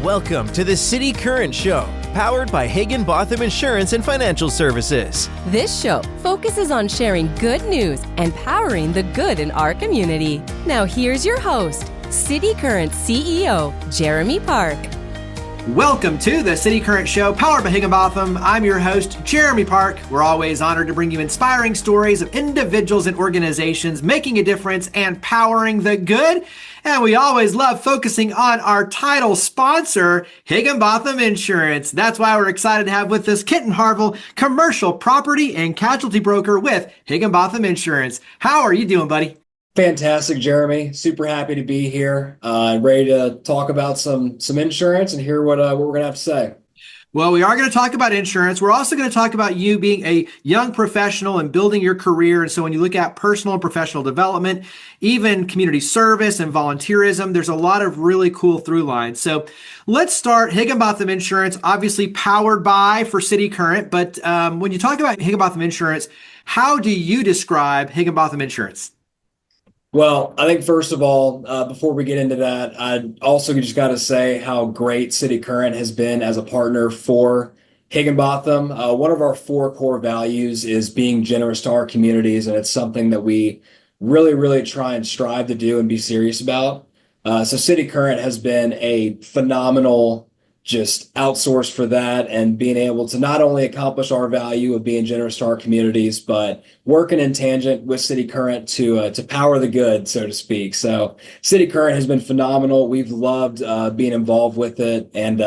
Welcome to the cityCURRENT Show, powered by Higginbotham Insurance and Financial Services. This show focuses on sharing good news and powering the good in our community. Now here's your host, cityCURRENT CEO, Jeremy Park. Welcome to the cityCURRENT Show, powered by Higginbotham. I'm your host, Jeremy Park. We're always honored to bring you inspiring stories of individuals and organizations making a difference and powering the good. And we always love focusing on our title sponsor, Higginbotham Insurance. That's why we're excited to have with us Kenton Harvill, commercial property and casualty broker with Higginbotham Insurance. How are you doing, buddy? Fantastic, Jeremy. Super happy to be here. Ready to talk about some insurance and hear what we're going to have to say. Well, we are going to talk about insurance. We're also going to talk about you being a young professional and building your career. And so when you look at personal and professional development, even community service and volunteerism, there's a lot of really cool through lines. So let's start. Higginbotham Insurance, obviously powered by for cityCURRENT. But when you talk about Higginbotham Insurance, how do you describe Higginbotham Insurance? Well, I think first of all, before we get into that, I also just got to say how great cityCURRENT has been as a partner for Higginbotham. One of our 4 core values is being generous to our communities, and it's something that we really try and strive to do and be serious about. So cityCURRENT has been a phenomenal just outsource for that, and being able to not only accomplish our value of being generous to our communities, but working in tangent with cityCURRENT to power the good, so to speak. So cityCURRENT has been phenomenal. We've loved being involved with it, and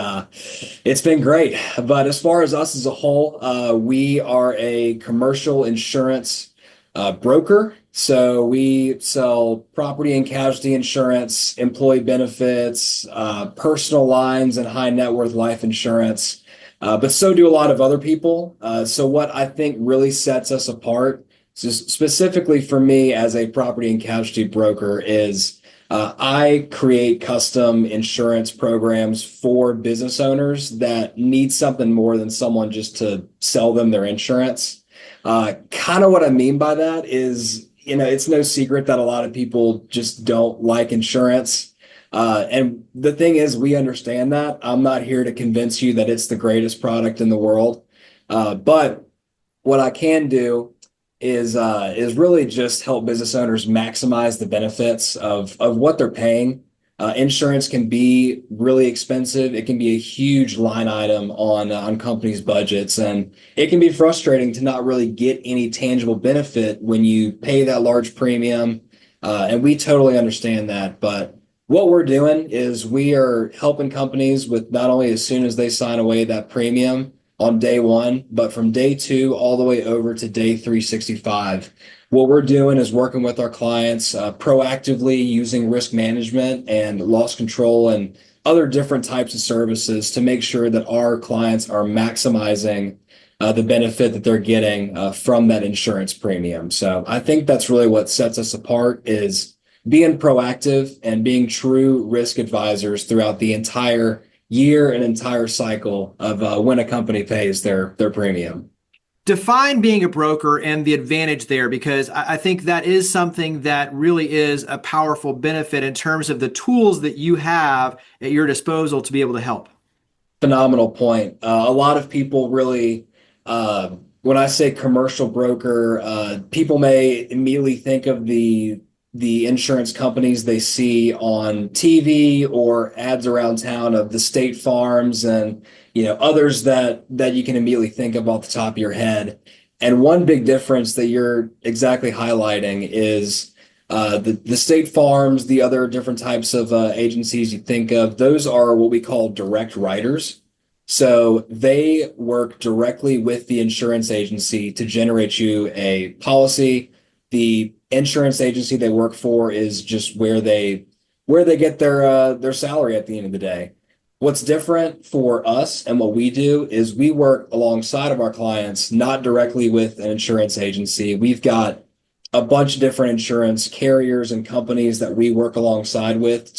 it's been great. But as far as us as a whole, we are a commercial insurance broker. So we sell property and casualty insurance, employee benefits, personal lines, and high net worth life insurance. But so do a lot of other people. So what I think really sets us apart, specifically for me as a property and casualty broker, is I create custom insurance programs for business owners that need something more than someone just to sell them their insurance. Kind of what I mean by that is, it's no secret that a lot of people just don't like insurance. And the thing is, we understand that. I'm not here to convince you that it's the greatest product in the world. But what I can do is really just help business owners maximize the benefits of what they're paying. Insurance can be really expensive. It can be a huge line item on companies' budgets, and it can be frustrating to not really get any tangible benefit when you pay that large premium. And we totally understand that. But what we're doing is we are helping companies with not only as soon as they sign away that premium on day 1, but from day 2 all the way over to day 365. What we're doing is working with our clients proactively using risk management and loss control and other different types of services to make sure that our clients are maximizing the benefit that they're getting from that insurance premium. So I think that's really what sets us apart, is being proactive and being true risk advisors throughout the entire year and entire cycle of when a company pays their premium. Define being a broker and the advantage there, because I think that is something that really is a powerful benefit in terms of the tools that you have at your disposal to be able to help. Phenomenal point. A lot of people really, when I say commercial broker, people may immediately think of the insurance companies they see on TV or ads around town of the State Farms and others that you can immediately think of off the top of your head. And one big difference that you're exactly highlighting is the State Farms, the other different types of agencies you think of. Those are what we call direct writers. So they work directly with the insurance agency to generate you a policy. The insurance agency they work for is just where they get their salary at the end of the day. What's different for us and what we do is we work alongside of our clients, not directly with an insurance agency. We've got a bunch of different insurance carriers and companies that we work alongside with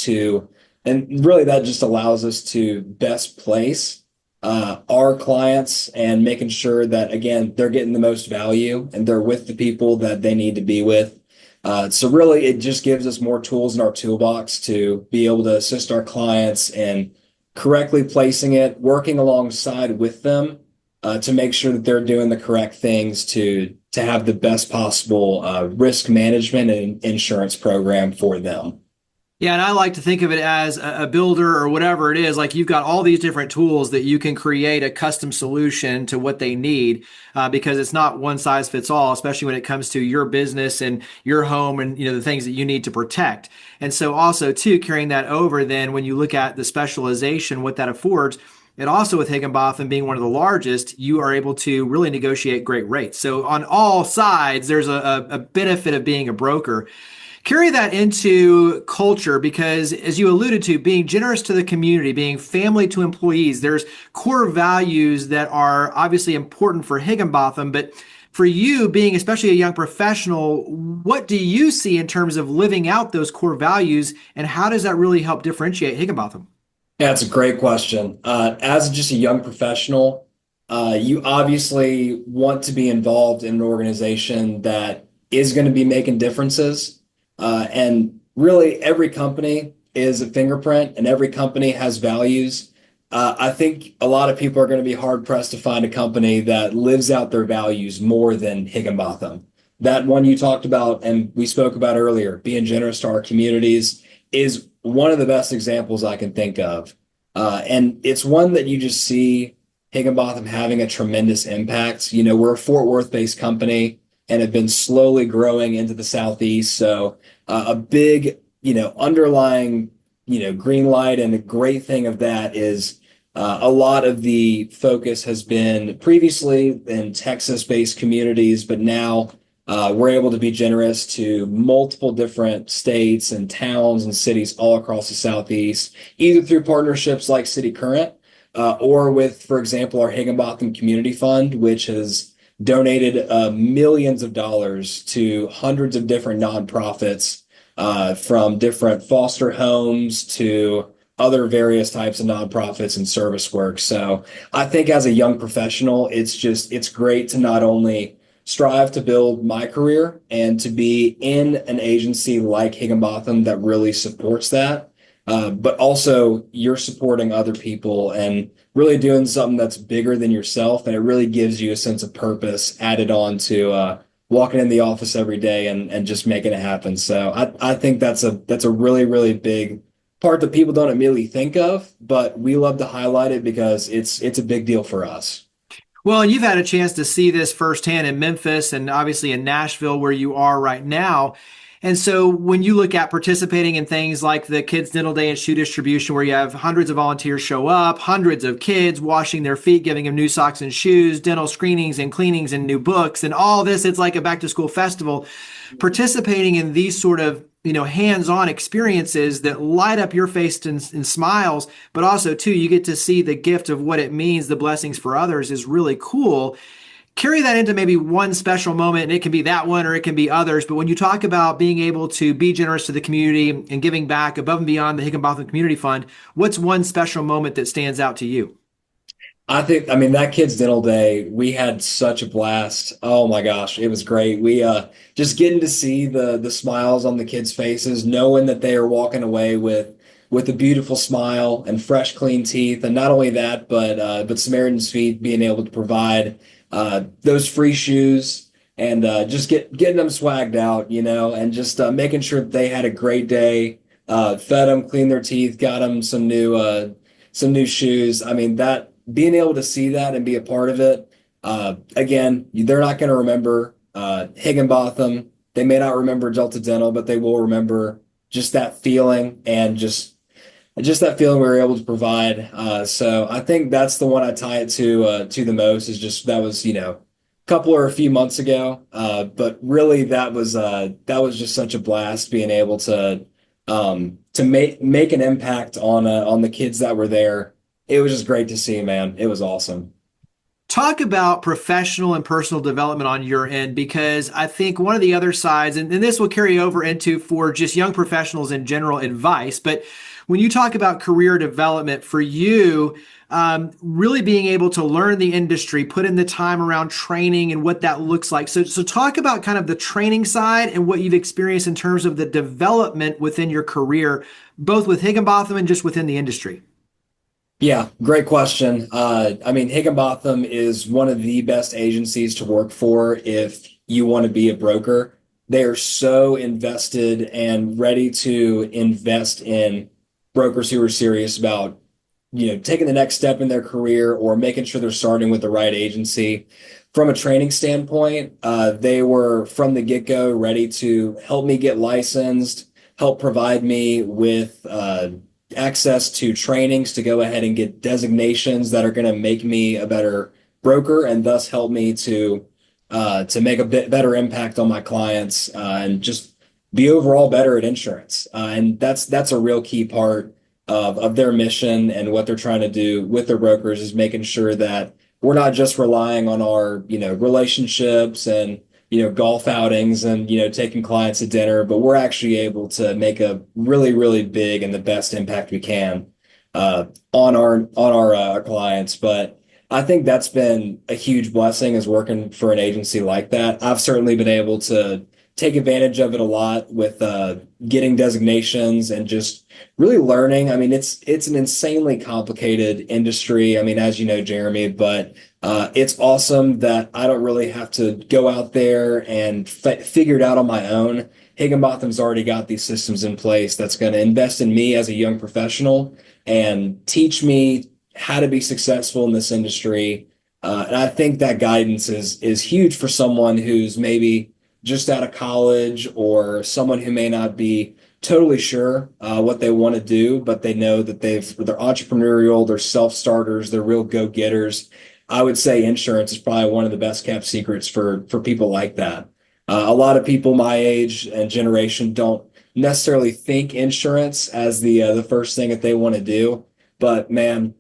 and really that just allows us to best place our clients and making sure that, again, they're getting the most value and they're with the people that they need to be with. So really, it just gives us more tools in our toolbox to be able to assist our clients and correctly placing it, working alongside with them to make sure that they're doing the correct things to have the best possible risk management and insurance program for them. Yeah, and I like to think of it as a builder or whatever it is. Like you've got all these different tools that you can create a custom solution to what they need, because it's not one size fits all, especially when it comes to your business and your home and the things that you need to protect. And so also too, carrying that over, then when you look at the specialization, what that affords. And also with Higginbotham being one of the largest, you are able to really negotiate great rates. So on all sides, there's a benefit of being a broker. Carry that into culture because, as you alluded to, being generous to the community, being family to employees, there's core values that are obviously important for Higginbotham. But for you, being especially a young professional, what do you see in terms of living out those core values, and how does that really help differentiate Higginbotham? Yeah, it's a great question. As just a young professional, you obviously want to be involved in an organization that is going to be making differences. And really, every company is a fingerprint and every company has values. I think a lot of people are going to be hard pressed to find a company that lives out their values more than Higginbotham. That one you talked about and we spoke about earlier, being generous to our communities, is one of the best examples I can think of. And it's one that you just see Higginbotham having a tremendous impact. We're a Fort Worth-based company and have been slowly growing into the Southeast. So a big, underlying, green light and a great thing of that is a lot of the focus has been previously in Texas-based communities, but now we're able to be generous to multiple different states and towns and cities all across the Southeast, either through partnerships like cityCURRENT or with, for example, our Higginbotham Community Fund, which has donated millions of dollars to hundreds of different nonprofits, from different foster homes to other various types of nonprofits and service work. So I think as a young professional, it's great to not only strive to build my career and to be in an agency like Higginbotham that really supports that, but also you're supporting other people and really doing something that's bigger than yourself. And it really gives you a sense of purpose added on to walking in the office every day and just making it happen. So I think that's a really, really big part that people don't immediately think of, but we love to highlight it because it's a big deal for us. Well, and you've had a chance to see this firsthand in Memphis and obviously in Nashville where you are right now. And so when you look at participating in things like the Kids Dental Day and Shoe Distribution, where you have hundreds of volunteers show up, hundreds of kids washing their feet, giving them new socks and shoes, dental screenings and cleanings and new books and all this, it's like a back to school festival. Participating in these sort of hands-on experiences that light up your face in smiles, but also too, you get to see the gift of what it means, the blessings for others is really cool. Carry that into maybe one special moment, and it can be that one or it can be others. But when you talk about being able to be generous to the community and giving back above and beyond the Higginbotham Community Fund, what's one special moment that stands out to you? I mean, that Kids Dental Day, we had such a blast. Oh my gosh, it was great. We just getting to see the smiles on the kids' faces, knowing that they are walking away with a beautiful smile and fresh, clean teeth. And not only that, but Samaritan's Feet being able to provide those free shoes and just getting them swagged out, and just making sure that they had a great day, fed them, cleaned their teeth, got them some new shoes. I mean, that being able to see that and be a part of it, again, they're not going to remember Higginbotham. They may not remember Delta Dental, but they will remember just that feeling and just that feeling we were able to provide. So I think that's the one I tie it to the most, is just that was, a couple or a few months ago. But really that was just such a blast being able to make an impact on the kids that were there. It was just great to see, man. It was awesome. Talk about professional and personal development on your end, because I think one of the other sides, and this will carry over into for just young professionals in general advice, but when you talk about career development for you, really being able to learn the industry, put in the time around training and what that looks like. So talk about kind of the training side and what you've experienced in terms of the development within your career, both with Higginbotham and just within the industry. Yeah, great question. I mean, Higginbotham is one of the best agencies to work for if you want to be a broker. They are so invested and ready to invest in brokers who are serious about, taking the next step in their career or making sure they're starting with the right agency. From a training standpoint, they were from the get-go ready to help me get licensed, help provide me with access to trainings to go ahead and get designations that are going to make me a better broker and thus help me to make a bit better impact on my clients and just be overall better at insurance. And that's a real key part of their mission and what they're trying to do with their brokers is making sure that we're not just relying on our, relationships and, golf outings and, taking clients to dinner, but we're actually able to make a really, really big and the best impact we can on our clients. But I think that's been a huge blessing is working for an agency like that. I've certainly been able to take advantage of it a lot with getting designations and just really learning. I mean, it's an insanely complicated industry. I mean, as you know, Jeremy, but it's awesome that I don't really have to go out there and figure it out on my own. Higginbotham's already got these systems in place that's going to invest in me as a young professional and teach me how to be successful in this industry. And I think that guidance is huge for someone who's maybe just out of college or someone who may not be totally sure what they want to do, but they know that they're entrepreneurial, they're self-starters, they're real go-getters. I would say insurance is probably one of the best kept secrets for people like that. A lot of people my age and generation don't necessarily think insurance as the first thing that they want to do. But man,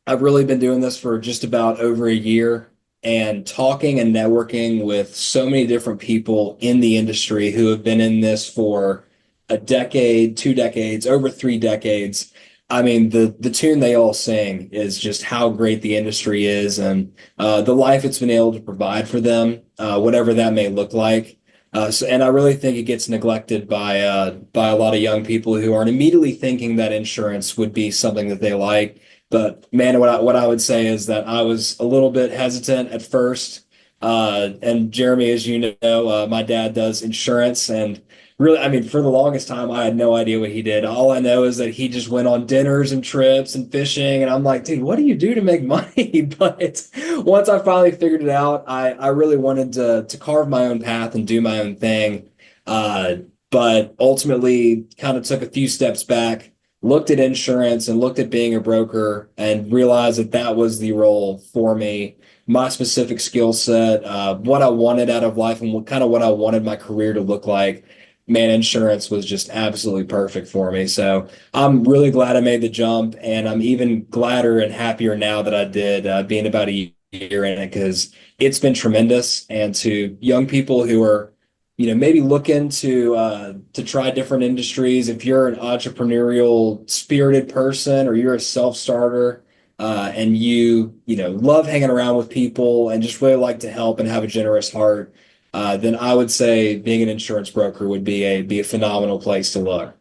I've really been doing this for just about over a year and talking and networking with so many different people in the industry who have been in this for a decade, 2 decades, over 3 decades. I mean, the tune they all sing is just how great the industry is and the life it's been able to provide for them, whatever that may look like. And I really think it gets neglected by a lot of young people who aren't immediately thinking that insurance would be something that they like. But man, what I would say is that I was a little bit hesitant at first. And Jeremy, as you know, my dad does insurance, and really, I mean, for the longest time, I had no idea what he did. All I know is that he just went on dinners and trips and fishing, and I'm like, dude, what do you do to make money? But once I finally figured it out, I really wanted to carve my own path and do my own thing. But ultimately, kind of took a few steps back, looked at insurance and looked at being a broker and realized that that was the role for me, my specific skill set, what I wanted out of life and what I wanted my career to look like. Man, insurance was just absolutely perfect for me. So I'm really glad I made the jump, and I'm even gladder and happier now that I did, being about a year in it, because it's been tremendous. And to young people who are maybe looking to try different industries. If you're an entrepreneurial spirited person or you're a self-starter and you love hanging around with people and just really like to help and have a generous heart, then I would say being an insurance broker would be a phenomenal place to look.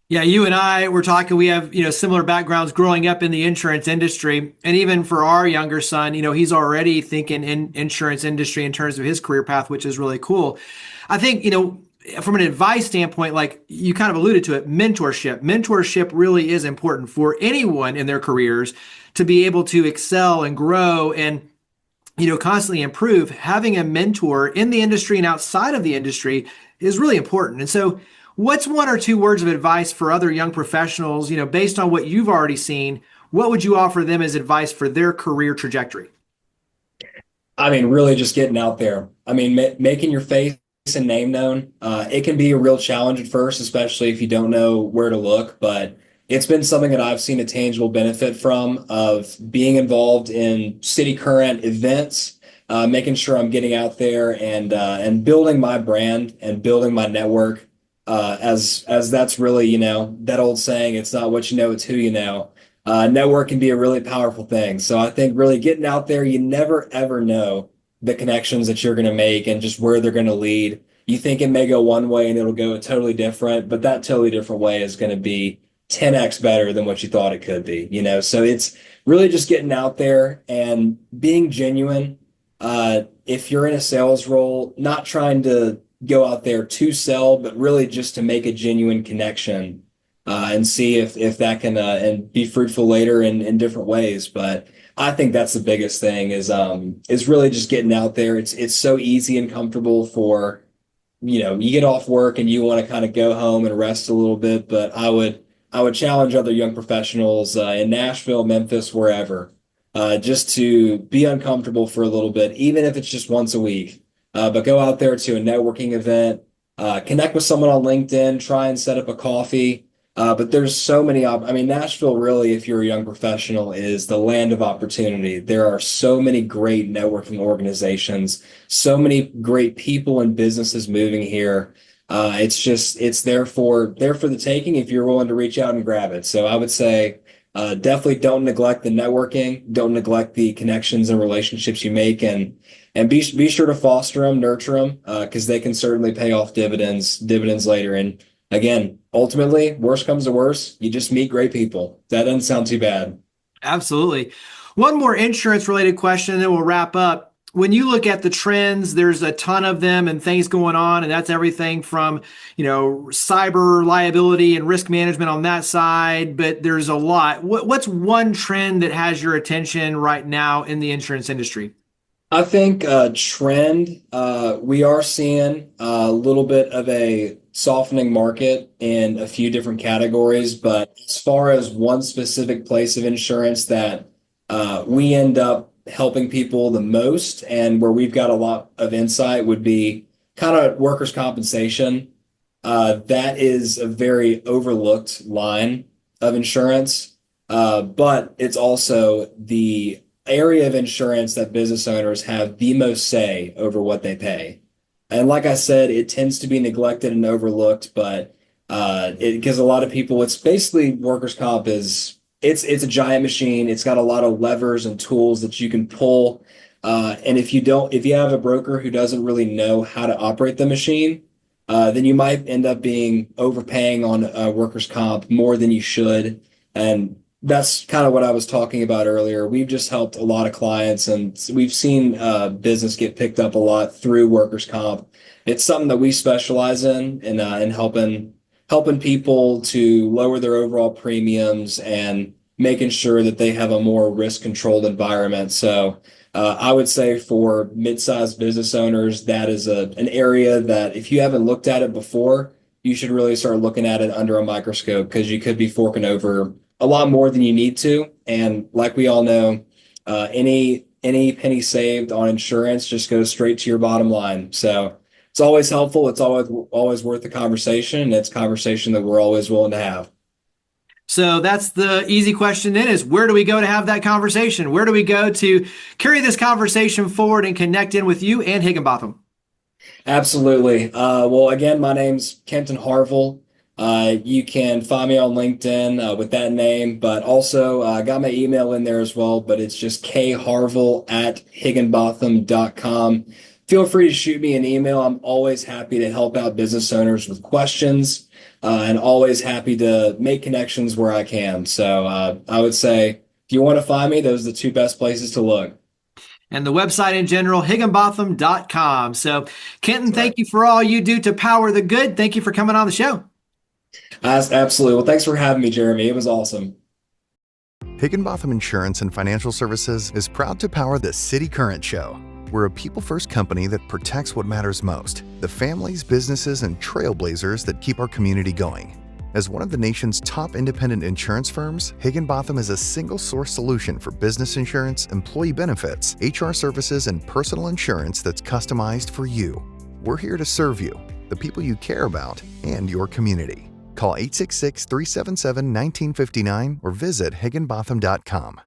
Yeah, you and I were talking, we have, similar backgrounds growing up in the insurance industry. And even for our younger son, he's already thinking in insurance industry in terms of his career path, which is really cool. I think, from an advice standpoint, like you kind of alluded to it, mentorship. Mentorship really is important for anyone in their careers to be able to excel and grow and constantly improve. Having a mentor in the industry and outside of the industry is really important. And so what's one or two words of advice for other young professionals, based on what you've already seen? What would you offer them as advice for their career trajectory? I mean, really just getting out there. I mean, making your face and name known. It can be a real challenge at first, especially if you don't know where to look, but it's been something that I've seen a tangible benefit from of being involved in cityCURRENT events, making sure I'm getting out there and building my brand and building my network. As that's really, that old saying, it's not what you know, it's who you know. Network can be a really powerful thing. So I think really getting out there, you never ever know the connections that you're going to make and just where they're going to lead. You think it may go one way and it'll go totally different, but that totally different way is going to be 10x better than what you thought it could be, So it's really just getting out there and being genuine. If you're in a sales role, not trying to go out there to sell, but really just to make a genuine connection, and see if that can and be fruitful later in different ways. But I think that's the biggest thing is really just getting out there. It's so easy and comfortable for, you get off work and you want to kind of go home and rest a little bit. But I would challenge other young professionals in Nashville, Memphis, wherever, just to be uncomfortable for a little bit, even if it's just once a week. But go out there to a networking event, connect with someone on LinkedIn, try and set up a coffee. But there's so many, Nashville really, if you're a young professional, is the land of opportunity. There are so many great networking organizations, so many great people and businesses moving here. It's there for the taking if you're willing to reach out and grab it. So I would say, definitely don't neglect the networking, don't neglect the connections and relationships you make, and be sure to foster them, nurture them, because they can certainly pay off dividends later. And again, ultimately, worst comes to worst, you just meet great people. That doesn't sound too bad. Absolutely. One more insurance related question, and then we'll wrap up. When you look at the trends, there's a ton of them and things going on, and that's everything from, cyber liability and risk management on that side, but there's a lot. What's one trend that has your attention right now in the insurance industry? I think trend, we are seeing a little bit of a softening market in a few different categories, but as far as one specific place of insurance that we end up helping people the most and where we've got a lot of insight would be kind of workers' compensation. That is a very overlooked line of insurance, but it's also the area of insurance that business owners have the most say over what they pay. And like I said, it tends to be neglected and overlooked, but because a lot of people, it's basically workers' comp it's a giant machine. It's got a lot of levers and tools that you can pull. And if you have a broker who doesn't really know how to operate the machine, then you might end up being overpaying on workers' comp more than you should. And that's kind of what I was talking about earlier. We've just helped a lot of clients, and we've seen business get picked up a lot through workers' comp. It's something that we specialize in helping people to lower their overall premiums and making sure that they have a more risk-controlled environment. So I would say for mid-sized business owners, that is an area that if you haven't looked at it before, you should really start looking at it under a microscope, because you could be forking over a lot more than you need to. And like we all know, any penny saved on insurance just goes straight to your bottom line. So it's always helpful. It's always worth the conversation. And it's a conversation that we're always willing to have. So that's the easy question then, is where do we go to have that conversation? Where do we go to carry this conversation forward and connect in with you and Higginbotham? Absolutely. Well, again, my name's Kenton Harvill. You can find me on LinkedIn with that name, but also I got my email in there as well, but it's just kharvill@higginbotham.com. Feel free to shoot me an email. I'm always happy to help out business owners with questions, and always happy to make connections where I can. So I would say if you want to find me, those are the two best places to look. And the website in general, higginbotham.com. So Kenton, thank you for all you do to power the good. Thank you for coming on the show. Absolutely. Well, thanks for having me, Jeremy. It was awesome. Higginbotham Insurance and Financial Services is proud to power the cityCURRENT Show. We're a people-first company that protects what matters most, the families, businesses, and trailblazers that keep our community going. As one of the nation's top independent insurance firms, Higginbotham is a single-source solution for business insurance, employee benefits, HR services, and personal insurance that's customized for you. We're here to serve you, the people you care about, and your community. Call 866-377-1959 or visit higginbotham.com.